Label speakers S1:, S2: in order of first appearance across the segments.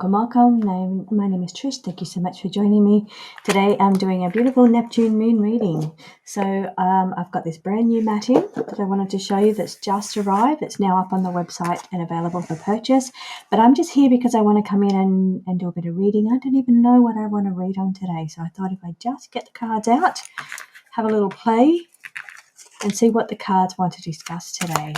S1: welcome. My name is Trish. Thank you so much for joining me. Today I'm doing a beautiful Neptune moon reading. So I've got this brand new matting that I wanted to show you that's just arrived. It's now up on the website and available for purchase. But I'm just here because I want to come in and do a bit of reading. I don't even know what I want to read on today. So I thought if I just get the cards out, have a little play and see what the cards want to discuss today.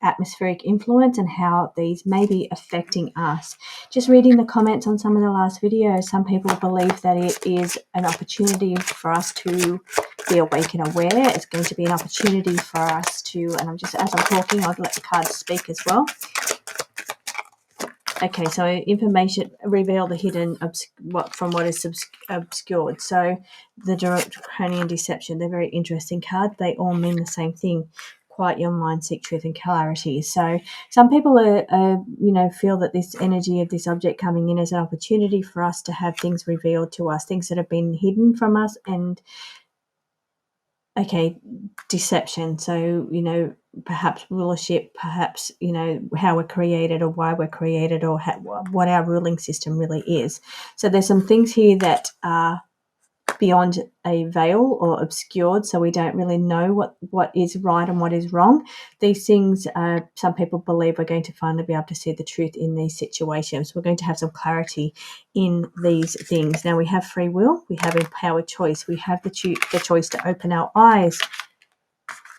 S1: Atmospheric influence and how these may be affecting us. Just reading the comments on some of the last videos, some people believe that it is an opportunity for us to be awake and aware. It's going to be an opportunity for us to, and as I'm talking, I'll let the cards speak as well. Okay, so information reveal the hidden from what is obscured. So the draconian deception, they're very interesting cards. They all mean the same thing. Quiet your mind, seek truth and clarity. So some people feel that this energy of this object coming in is an opportunity for us to have things revealed to us, things that have been hidden from us. And deception. So, perhaps rulership, perhaps, how we're created or why we're created or what our ruling system really is. So there's some things here that are beyond a veil or obscured, so we don't really know what is right and what is wrong. These things, some people believe we're going to finally be able to see the truth in these situations. We're going to have some clarity in these things. Now we have free will, we have empowered choice, we have the choice to open our eyes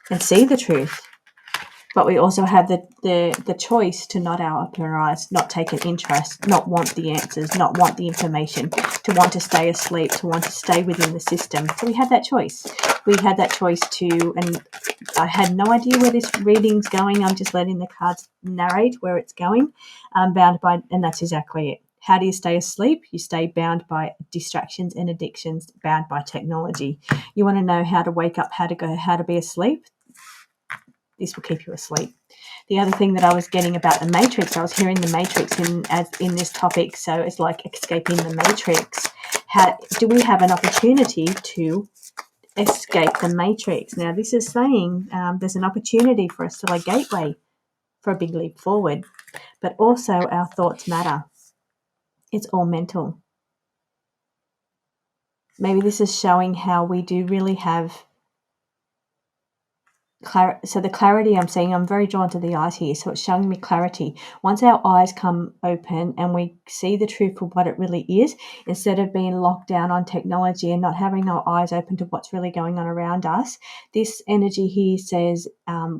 S1: and see the truth. But we also have the choice to not open our eyes, not take an interest, not want the answers, not want the information, to want to stay asleep, to want to stay within the system. So we have that choice. We had that choice to, and I had no idea where this reading's going. I'm just letting the cards narrate where it's going. I'm bound by, and that's exactly it. How do you stay asleep? You stay bound by distractions and addictions, bound by technology. You want to know how to wake up, how to be asleep? This will keep you asleep. The other thing that I was getting about the matrix, I was hearing the matrix in this topic, so it's like escaping the matrix. How do we have an opportunity to escape the matrix? Now, this is saying there's an opportunity for us to a gateway for a big leap forward, but also our thoughts matter. It's all mental. Maybe this is showing how we do really have so the clarity I'm seeing, I'm very drawn to the eyes here, so it's showing me clarity. Once our eyes come open and we see the truth for what it really is, instead of being locked down on technology and not having our eyes open to what's really going on around us, this energy here says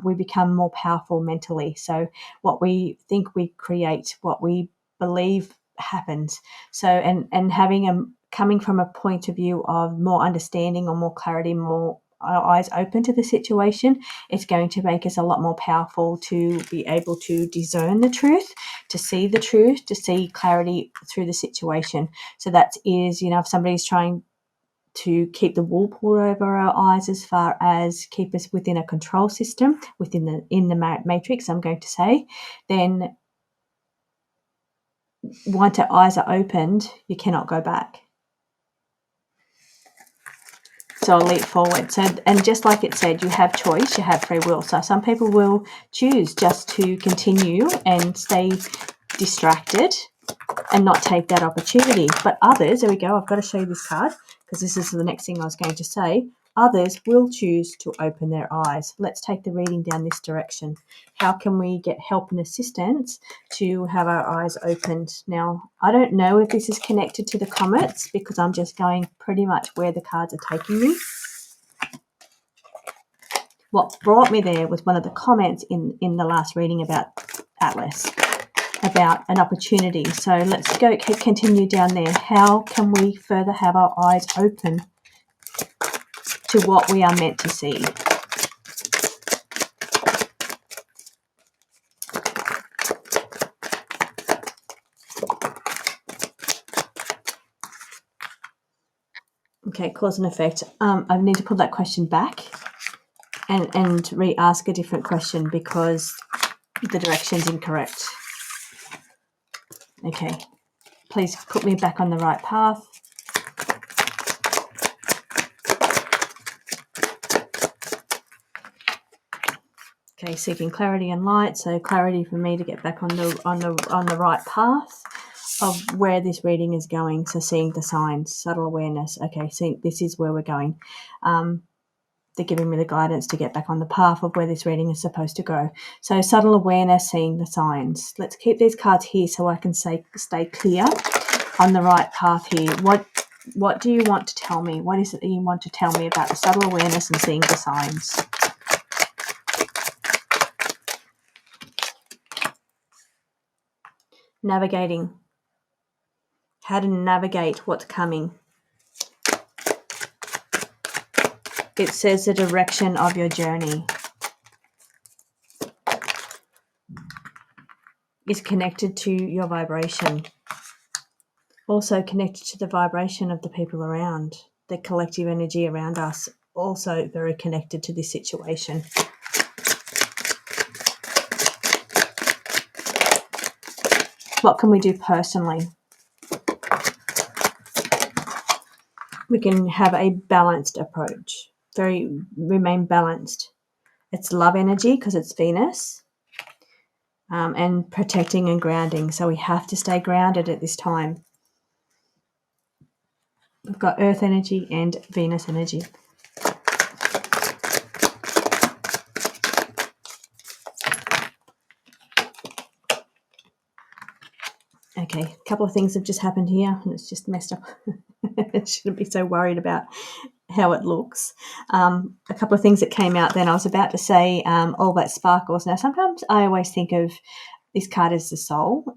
S1: we become more powerful mentally. So what we think we create, what we believe happens. So and having coming from a point of view of more understanding or more clarity, more our eyes open to the situation, it's going to make us a lot more powerful to be able to discern the truth, to see the truth, to see clarity through the situation. So that is, if somebody's trying to keep the wool pulled over our eyes as far as keep us within a control system, in the matrix, I'm going to say, then once our eyes are opened, you cannot go back. So I'll leap forward. So, and just like it said, you have choice, you have free will. So some people will choose just to continue and stay distracted and not take that opportunity. But others, there we go, I've got to show you this card because this is the next thing I was going to say. Others will choose to open their eyes. Let's take the reading down this direction. How can we get help and assistance to have our eyes opened? Now, I don't know if this is connected to the comments because I'm just going pretty much where the cards are taking me. What brought me there was one of the comments in the last reading about Atlas, about an opportunity. So let's continue down there. How can we further have our eyes open to what we are meant to see? Okay, cause and effect. I need to pull that question back and re-ask a different question because the direction's incorrect. Okay, please put me back on the right path. Okay, seeking clarity and light. So clarity for me to get back on the right path. of where this reading is going. So seeing the signs, subtle awareness. Okay, see, this is where we're going. They're giving me the guidance to get back on the path of where this reading is supposed to go. So subtle awareness, seeing the signs. Let's keep these cards here so I can stay clear on the right path here. What do you want to tell me? What is it that you want to tell me about the subtle awareness and seeing the signs? Navigating. How to navigate what's coming. It says the direction of your journey is connected to your vibration. Also connected to the vibration of the people around. The collective energy around us, also very connected to this situation. What can we do personally? We can have a balanced approach. Remain balanced. It's love energy because it's Venus, and protecting and grounding. So we have to stay grounded at this time. We've got Earth energy and Venus energy. Okay, a couple of things have just happened here, and it's just messed up. I shouldn't be so worried about how it looks. A couple of things that came out then. I was about to say all that sparkles. Now, sometimes I always think of this card as the soul.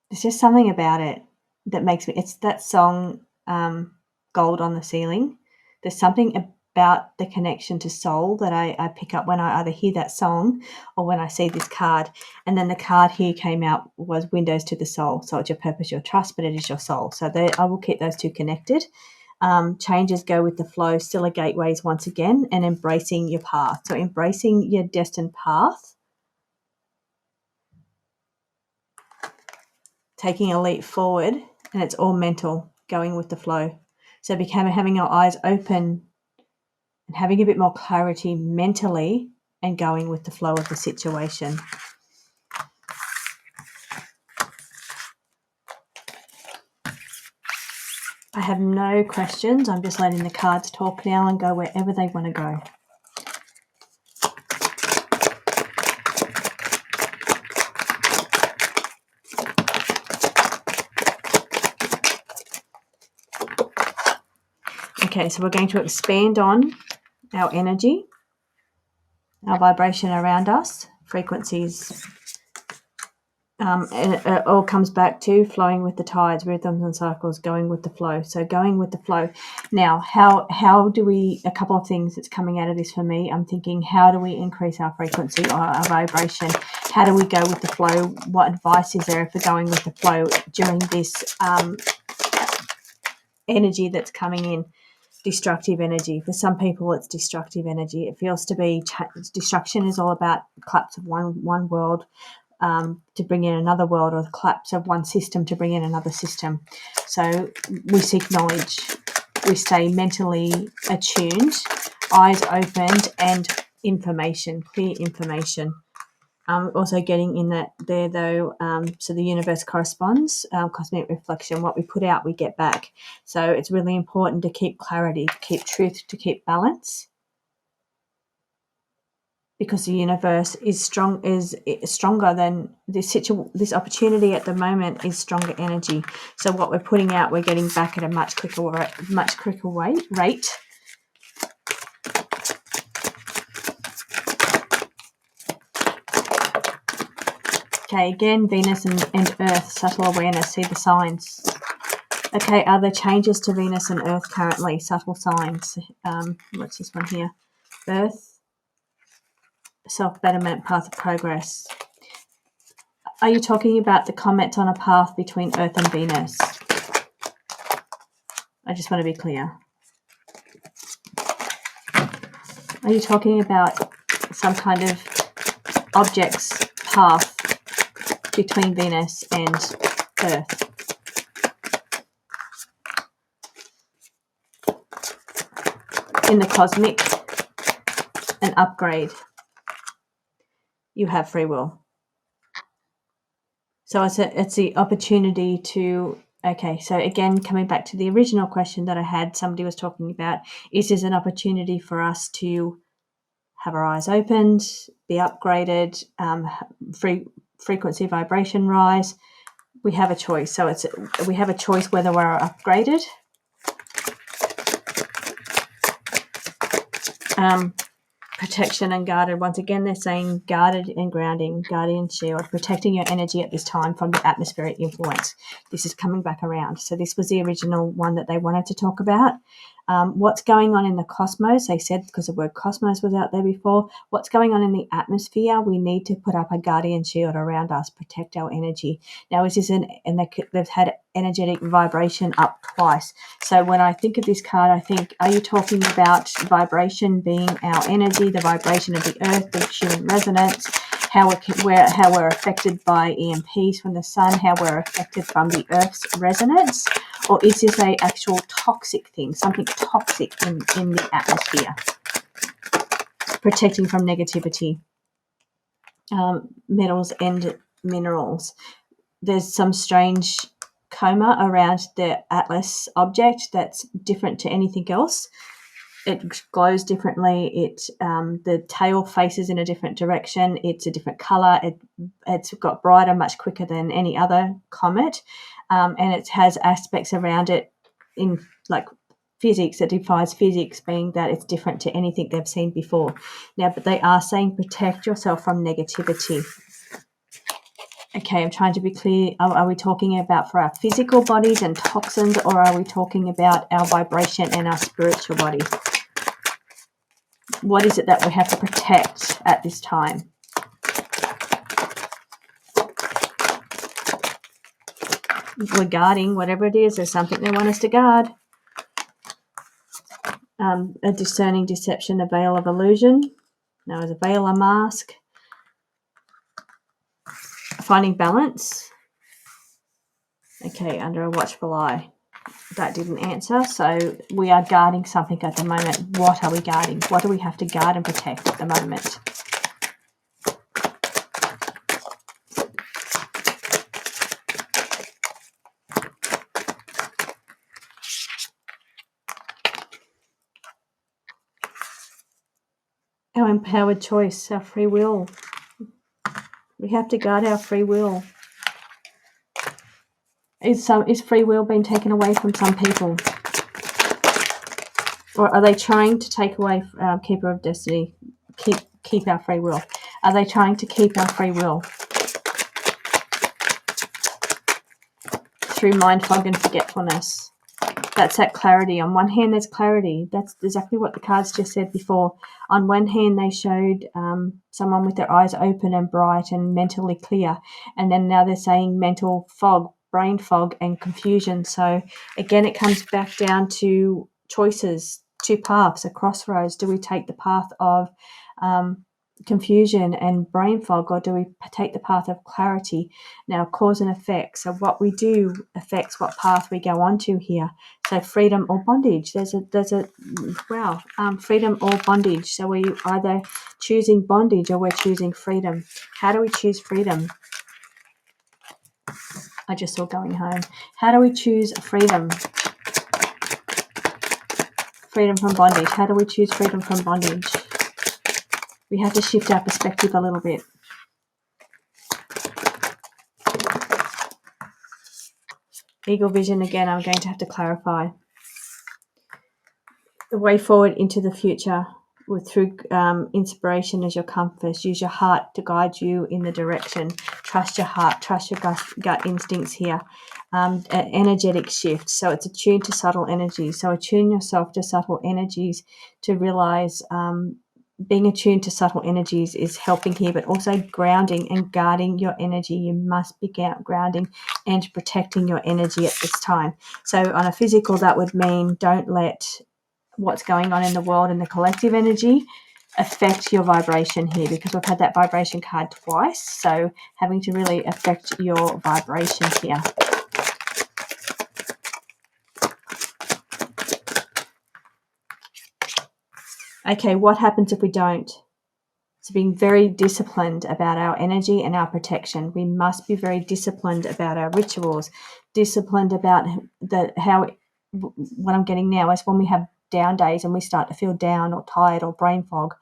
S1: There's just something about it that makes me, it's that song, Gold on the Ceiling. There's something about the connection to soul that I pick up when I either hear that song or when I see this card. And then the card here came out was Windows to the Soul. So it's your purpose, your trust, but it is your soul. So I will keep those two connected. Changes go with the flow, still are gateways once again, and embracing your path. So embracing your destined path, taking a leap forward, and it's all mental, going with the flow. So having our eyes open and having a bit more clarity mentally and going with the flow of the situation. I have no questions. I'm just letting the cards talk now and go wherever they want to go. Okay, so we're going to expand on our energy, our vibration around us, frequencies. And it all comes back to flowing with the tides, rhythms and cycles, going with the flow. So going with the flow. Now, how do we, a couple of things that's coming out of this for me, I'm thinking, how do we increase our frequency or our vibration? How do we go with the flow? What advice is there for going with the flow during this energy that's coming in? Destructive energy. For some people, it's destructive energy. It feels to be destruction is all about collapse of one world to bring in another world, or the collapse of one system to bring in another system. So we seek knowledge. We stay mentally attuned, eyes opened, and information, clear information. Also getting in that there though, so the universe corresponds, cosmic reflection, what we put out we get back. So it's really important to keep clarity, to keep truth, to keep balance, because the universe is stronger than this opportunity at the moment is stronger energy. So what we're putting out, we're getting back at a much quicker rate. Okay, again, Venus and Earth, subtle awareness, see the signs. Okay, are there changes to Venus and Earth currently? Subtle signs. What's this one here? Earth, self-betterment, path of progress. Are you talking about the comment on a path between Earth and Venus? I just want to be clear. Are you talking about some kind of object's path between Venus and Earth? In the cosmic, an upgrade. You have free will. So it's the opportunity to, okay, so again, coming back to the original question that I had, somebody was talking about, is this an opportunity for us to have our eyes opened, be upgraded, frequency vibration rise? We have a choice. So we have a choice whether we're upgraded. Protection and guarded. Once again, they're saying guarded and grounding, guardian shield, protecting your energy at this time from the atmospheric influence. This is coming back around. So this was the original one that they wanted to talk about. What's going on in the cosmos? They said, because the word cosmos was out there before, what's going on in the atmosphere? We need to put up a guardian shield around us, protect our energy. Now, is this they've had energetic vibration up twice. So when I think of this card, I think, are you talking about vibration being our energy, the vibration of the earth, the human resonance, how we're affected by EMPs from the sun, how we're affected from the earth's resonance? Or is this a actual toxic thing, something toxic in the atmosphere, protecting from negativity? Metals and minerals. There's some strange coma around the Atlas object that's different to anything else. It glows differently. The tail faces in a different direction. It's a different color. It's got brighter much quicker than any other comet, and it has aspects around it in like physics that defies physics, being that it's different to anything they've seen before. Now, but they are saying protect yourself from negativity. Okay, I'm trying to be clear. Are we talking about for our physical bodies and toxins, or are we talking about our vibration and our spiritual body? What is it that we have to protect at this time? We're guarding whatever it is. There's something they want us to guard. A discerning deception, a veil of illusion. Now, is a veil a mask? Finding balance. Okay, under a watchful eye. That didn't answer. So we are guarding something at the moment. What are we guarding? What do we have to guard and protect at the moment? Our empowered choice, our free will. We have to guard our free will. Is free will being taken away from some people? Or are they trying to take away Keeper of Destiny, keep our free will? Are they trying to keep our free will through mind fog and forgetfulness? That's that clarity. On one hand, there's clarity. That's exactly what the cards just said before. On one hand, they showed someone with their eyes open and bright and mentally clear. And then now they're saying mental fog, brain fog and confusion. So again, it comes back down to choices, two paths, a crossroads. Do we take the path of confusion and brain fog, or do we take the path of clarity? Now, cause and effect. So what we do affects what path we go on to here. So freedom or bondage. Freedom or bondage. So we're either choosing bondage or we're choosing freedom. How do we choose freedom? I just saw going home. How do we choose freedom? Freedom from bondage. How do we choose freedom from bondage? We have to shift our perspective a little bit. Eagle vision again, I'm going to have to clarify. The way forward into the future through inspiration as your compass. Use your heart to guide you in the direction. Trust your heart. Trust your gut instincts here. An energetic shift. So it's attuned to subtle energies. So attune yourself to subtle energies to realize being attuned to subtle energies is helping here, but also grounding and guarding your energy. You must be grounding and protecting your energy at this time. So on a physical, that would mean don't let what's going on in the world and the collective energy affect your vibration here, because we've had that vibration card twice. So having to really affect your vibration here. Okay, what happens if we don't? So being very disciplined about our energy and our protection. We must be very disciplined about our rituals, disciplined about what I'm getting now is when we have down days and we start to feel down or tired or brain fog,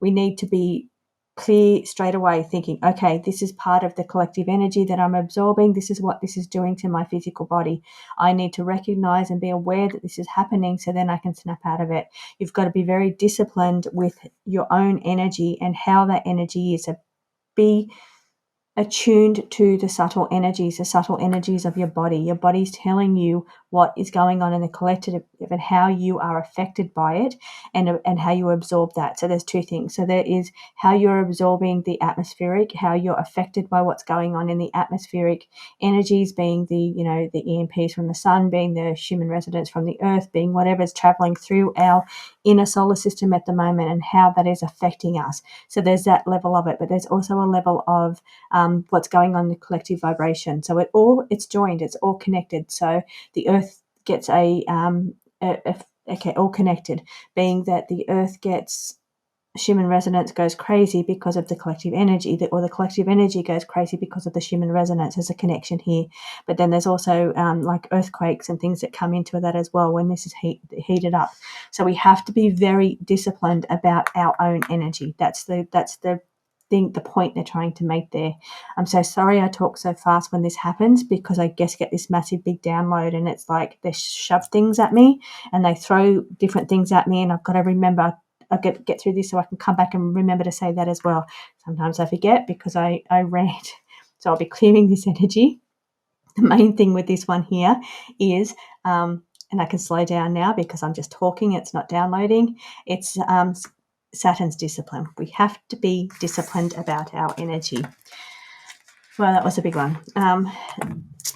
S1: we need to be clear straight away, thinking, okay, this is part of the collective energy that I'm absorbing. This is what this is doing to my physical body. I need to recognize and be aware that this is happening so then I can snap out of it. You've got to be very disciplined with your own energy and how that energy is. So be attuned to the subtle energies of your body. Your body's telling you what is going on in the collective and how you are affected by it and how you absorb that. So there's two things. So there is how you're absorbing the atmospheric, how you're affected by what's going on in the atmospheric energies, being the EMPs from the sun, being the human resonance from the earth, being whatever's traveling through our inner solar system at the moment and how that is affecting us. So there's that level of it, but there's also a level of what's going on in the collective vibration. So it's joined, it's all connected. So the earth gets all connected, being that the earth gets human resonance goes crazy because of the collective energy, or the collective energy goes crazy because of the human resonance. There's a connection here. But then there's also like earthquakes and things that come into that as well when this is heated up. So we have to be very disciplined about our own energy. That's the point they're trying to make there. I'm so sorry I talk so fast when this happens, because I get this massive big download and it's like they shove things at me and they throw different things at me, and I've got to remember I'll get through this so I can come back and remember to say that as well. Sometimes I forget because I rant. So I'll be clearing this energy. The main thing with this one here is, and I can slow down now because I'm just talking, it's not downloading. It's Saturn's discipline. We have to be disciplined about our energy. Well, that was a big one.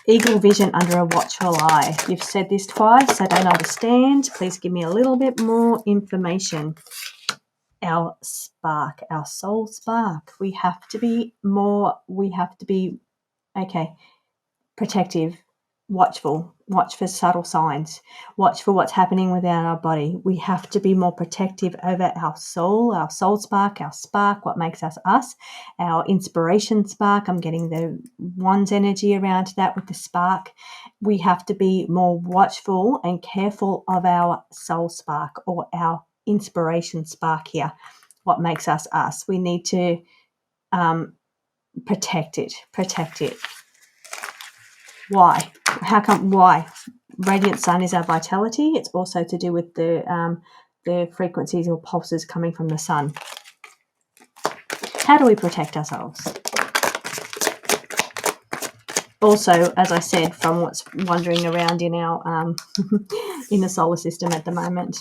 S1: Eagle vision under a watchful eye. You've said this twice. I don't understand. Please give me a little bit more information. Our spark, our soul spark. We have to be protective, watchful, watch for subtle signs, watch for what's happening within our body. We have to be more protective over our soul spark, what makes us us, our inspiration spark. I'm getting the one's energy around that with the spark. We have to be more watchful and careful of our soul spark or our inspiration spark here, what makes us us. We need to protect it. Why? How come? Why? Radiant sun is our vitality. It's also to do with the frequencies or pulses coming from the sun. How do we protect ourselves? Also, as I said, from what's wandering around in our in the solar system at the moment.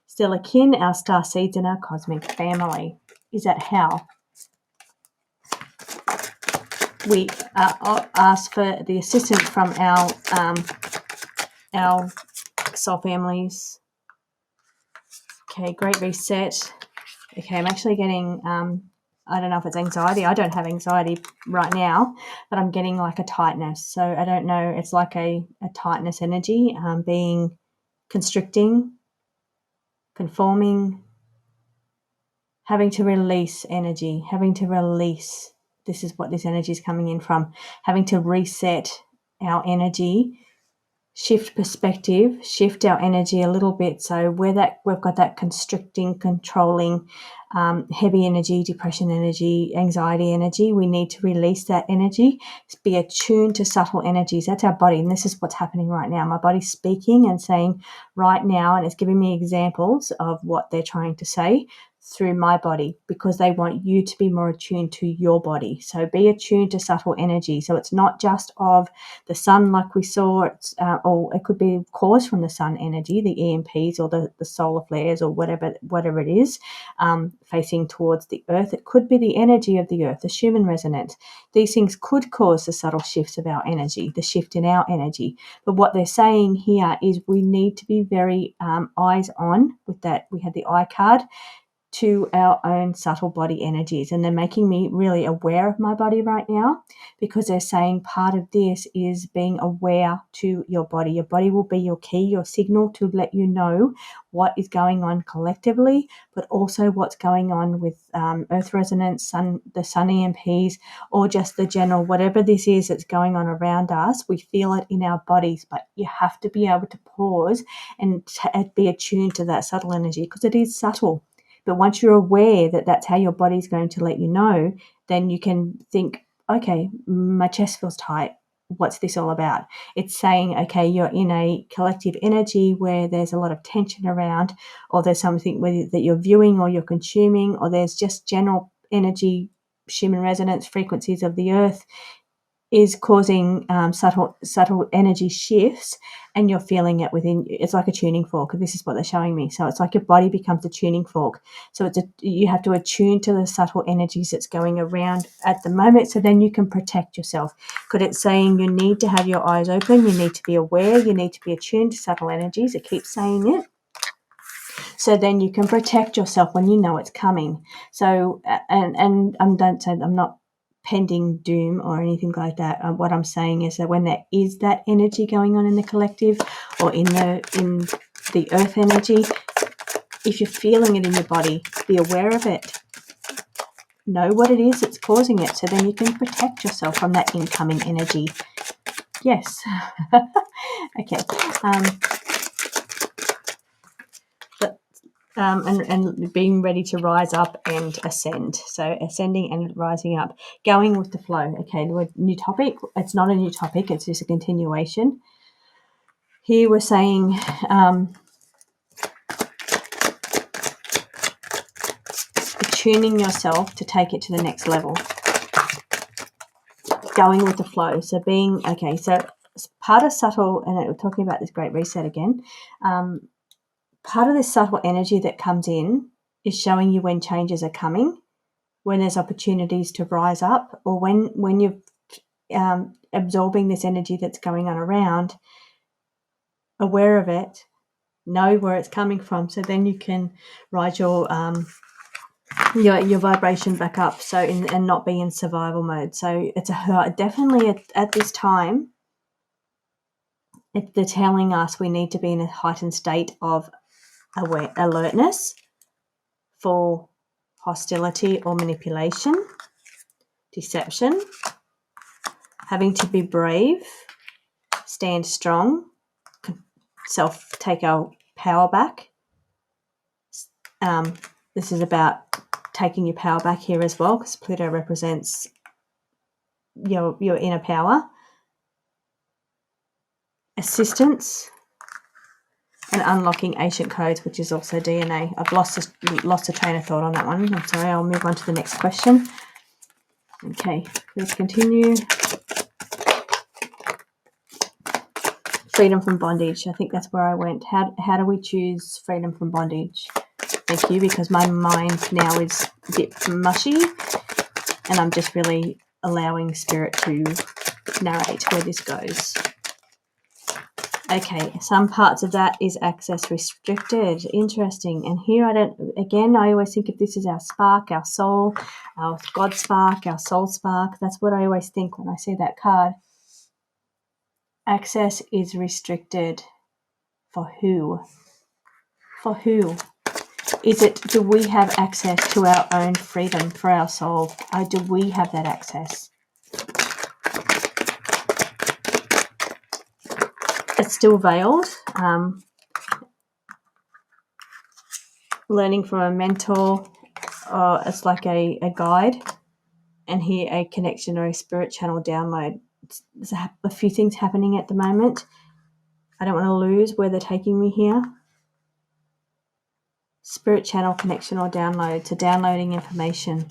S1: Still akin, our star seeds and our cosmic family. Is that how? We ask for the assistance from our soul families. Okay, great reset. Okay, I'm actually getting, I don't know if it's anxiety. I don't have anxiety right now, but I'm getting like a tightness. So I don't know. It's like a tightness energy, being constricting, conforming, having to release energy, having to release. This is what this energy is coming in from, having to reset our energy, shift perspective, shift our energy a little bit. So we've got that constricting, controlling, heavy energy, depression energy, anxiety energy. We need to release that energy, be attuned to subtle energies. That's our body. And this is what's happening right now. My body's speaking and saying right now, and it's giving me examples of what they're trying to say through my body, because they want you to be more attuned to your body. So be attuned to subtle energy. So it's not just of the sun like we saw, or it could be caused from the sun energy, the EMPs or the solar flares or whatever it is, facing towards the earth. It could be the energy of the earth, the Schumann resonance. These things could cause the subtle shifts of our energy, the shift in our energy. But what they're saying here is we need to be very eyes on with that. We had the eye card. to our own subtle body energies. And they're making me really aware of my body right now, because they're saying part of this is being aware to your body. Your body will be your key, your signal to let you know what is going on collectively, but also what's going on with earth resonance, the sun EMPs, or just the general, whatever this is that's going on around us. We feel it in our bodies, but you have to be able to pause and be attuned to that subtle energy, because it is subtle. But once you're aware that that's how your body's going to let you know, then you can think, okay, my chest feels tight. What's this all about? It's saying, okay, you're in a collective energy where there's a lot of tension around, or there's something that you're viewing or you're consuming, or there's just general energy, Schumann resonance frequencies of the earth is causing subtle energy shifts, and you're feeling it within. It's like a tuning fork. This is what they're showing me. So it's like your body becomes a tuning fork. So you have to attune to the subtle energies that's going around at the moment, so then you can protect yourself. Because it's saying you need to have your eyes open, you need to be aware, you need to be attuned to subtle energies. It keeps saying it. So then you can protect yourself when you know it's coming. So, and don't say I'm not pending doom or anything like that. What I'm saying is that when there is that energy going on in the collective, or in the earth energy, if you're feeling it in your body, be aware of it. Know what it is that's causing it, so then you can protect yourself from that incoming energy. Yes. Okay. And being ready to rise up and ascend. So ascending and rising up, going with the flow. Okay, new topic. It's not a new topic. It's just a continuation. Here we're saying attuning yourself to take it to the next level. Going with the flow. So being, okay, so part of subtle, and we're talking about this great reset again, part of this subtle energy that comes in is showing you when changes are coming, when there's opportunities to rise up, or when you're absorbing this energy that's going on around, aware of it, know where it's coming from, so then you can rise your vibration back up, so and not be in survival mode. So it's definitely at this time, they're telling us we need to be in a heightened state of alertness for hostility or manipulation, deception, having to be brave, stand strong, take our power back. This is about taking your power back here as well, because Pluto represents your inner power. Assistance and unlocking ancient codes, which is also DNA. I've lost a train of thought on that one. I'm sorry. I'll move on to the next question. Okay, please continue. Freedom from bondage. I think that's where I went. How do we choose freedom from bondage? Thank you, because my mind now is a bit mushy, and I'm just really allowing Spirit to narrate where this goes. Okay, some parts of that is access restricted. Interesting. And here I always think of this as our spark, our soul, our God spark, our soul spark. That's what I always think when I see that card. Access is restricted. For who? For who? Do we have access to our own freedom for our soul? Or do we have that access? It's still veiled. Learning from a mentor, it's like a guide, and here a connection or a spirit channel download. There's a few things happening at the moment. I don't want to lose where they're taking me here. Spirit channel connection or download. So downloading information.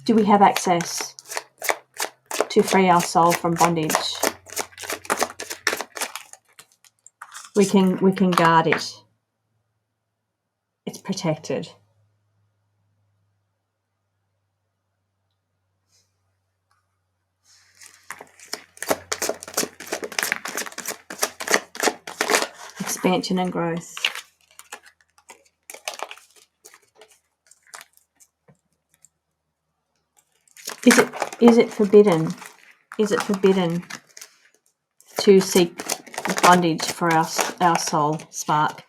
S1: Do we have access to free our soul from bondage? We can guard it. It's protected. Expansion and growth. Is it forbidden? Is it forbidden to seek bondage for our soul spark?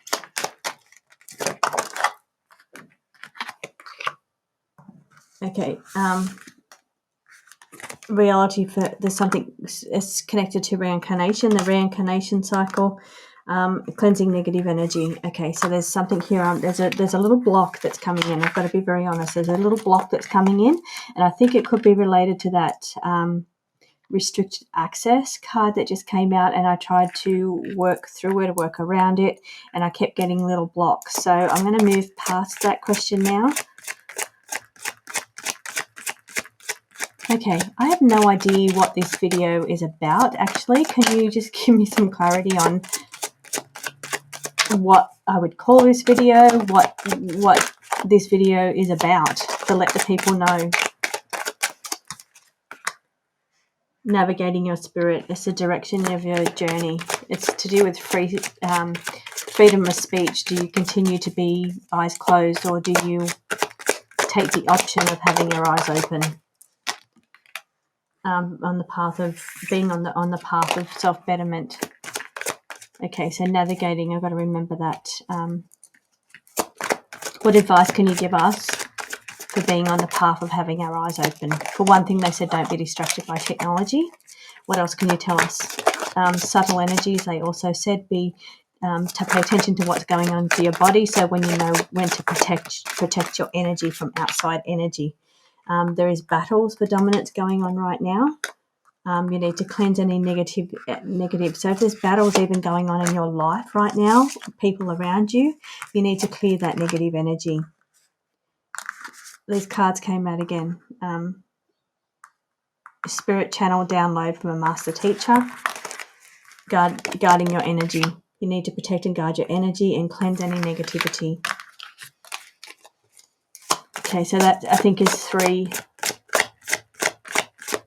S1: Okay. Reality for there's something it's connected to reincarnation, the reincarnation cycle, cleansing negative energy. Okay, so there's something here. There's a little block that's coming in. I've got to be very honest. There's a little block that's coming in, and I think it could be related to that restricted access card that just came out, and I tried to work through it, work around it, and I kept getting little blocks. So I'm going to move past that question now. Okay, I have no idea what this video is about, actually. Can you just give me some clarity on what I would call this video, what this video is about, to let the people know? Navigating your spirit. It's the direction of your journey. It's to do with freedom of speech. Do you continue to be eyes closed, or do you take the option of having your eyes open? On the path of being on the path of self-betterment. Okay, so navigating, I've got to remember that. What advice can you give us for being on the path of having our eyes open? For one thing, they said don't be distracted by technology. What else can you tell us? Subtle energies, they also said to pay attention to what's going on to your body, so when you know when to protect your energy from outside energy. There is battles for dominance going on right now. You need to cleanse any negative. So if there's battles even going on in your life right now, people around you, you need to clear that negative energy. These cards came out again. Spirit channel download from a master teacher. Guarding your energy. You need to protect and guard your energy and cleanse any negativity. Okay, so that I think is 3.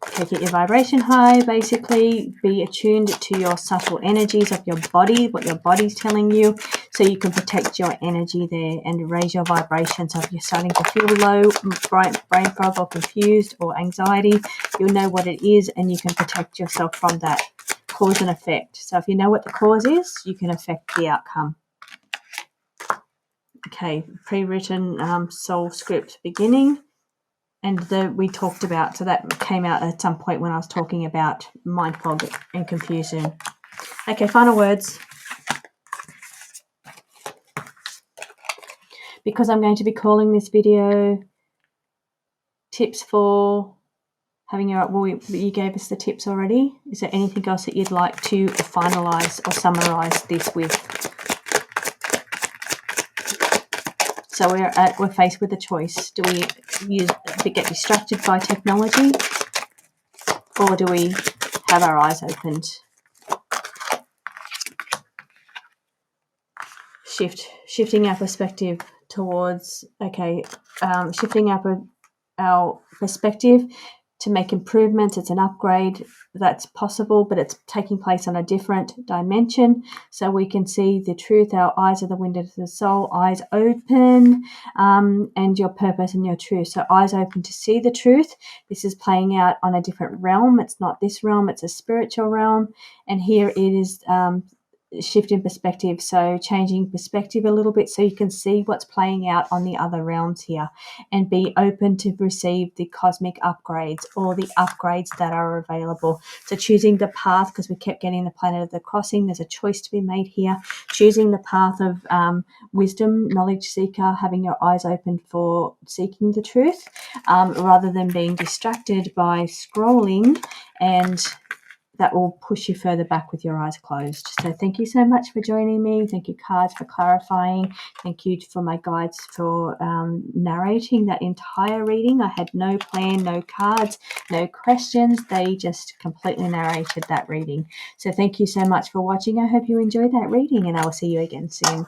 S1: Okay, get your vibration high, basically. Be attuned to your subtle energies of your body, what your body's telling you, so you can protect your energy there and raise your vibration. So if you're starting to feel low, brain fog or confused or anxiety, you'll know what it is and you can protect yourself from that. Cause and effect. So if you know what the cause is, you can affect the outcome. Okay, pre-written soul script beginning. And we talked about, so that came out at some point when I was talking about mind fog and confusion. Okay, final words. Because I'm going to be calling this video tips for having your, well, you gave us the tips already. Is there anything else that you'd like to finalise or summarise this with? So we're faced with a choice. Do we get distracted by technology, or do we have our eyes opened? Shifting our perspective towards, shifting our perspective to make improvements. It's an upgrade that's possible, but it's taking place on a different dimension, so we can see the truth. Our eyes are the window to the soul. Eyes open, and your purpose and your truth. So eyes open to see the truth. This is playing out on a different realm. It's not this realm, it's a spiritual realm, and here it is shift in perspective, so changing perspective a little bit so you can see what's playing out on the other realms here, and be open to receive the cosmic upgrades or the upgrades that are available. So choosing the path, because we kept getting the planet of the crossing, there's a choice to be made here. Choosing the path of wisdom, knowledge seeker, having your eyes open for seeking the truth, rather than being distracted by scrolling, and that will push you further back with your eyes closed. So thank you so much for joining me. Thank you, cards, for clarifying. Thank you for my guides for narrating that entire reading. I had no plan, no cards, no questions. They just completely narrated that reading. So thank you so much for watching. I hope you enjoyed that reading, and I will see you again soon.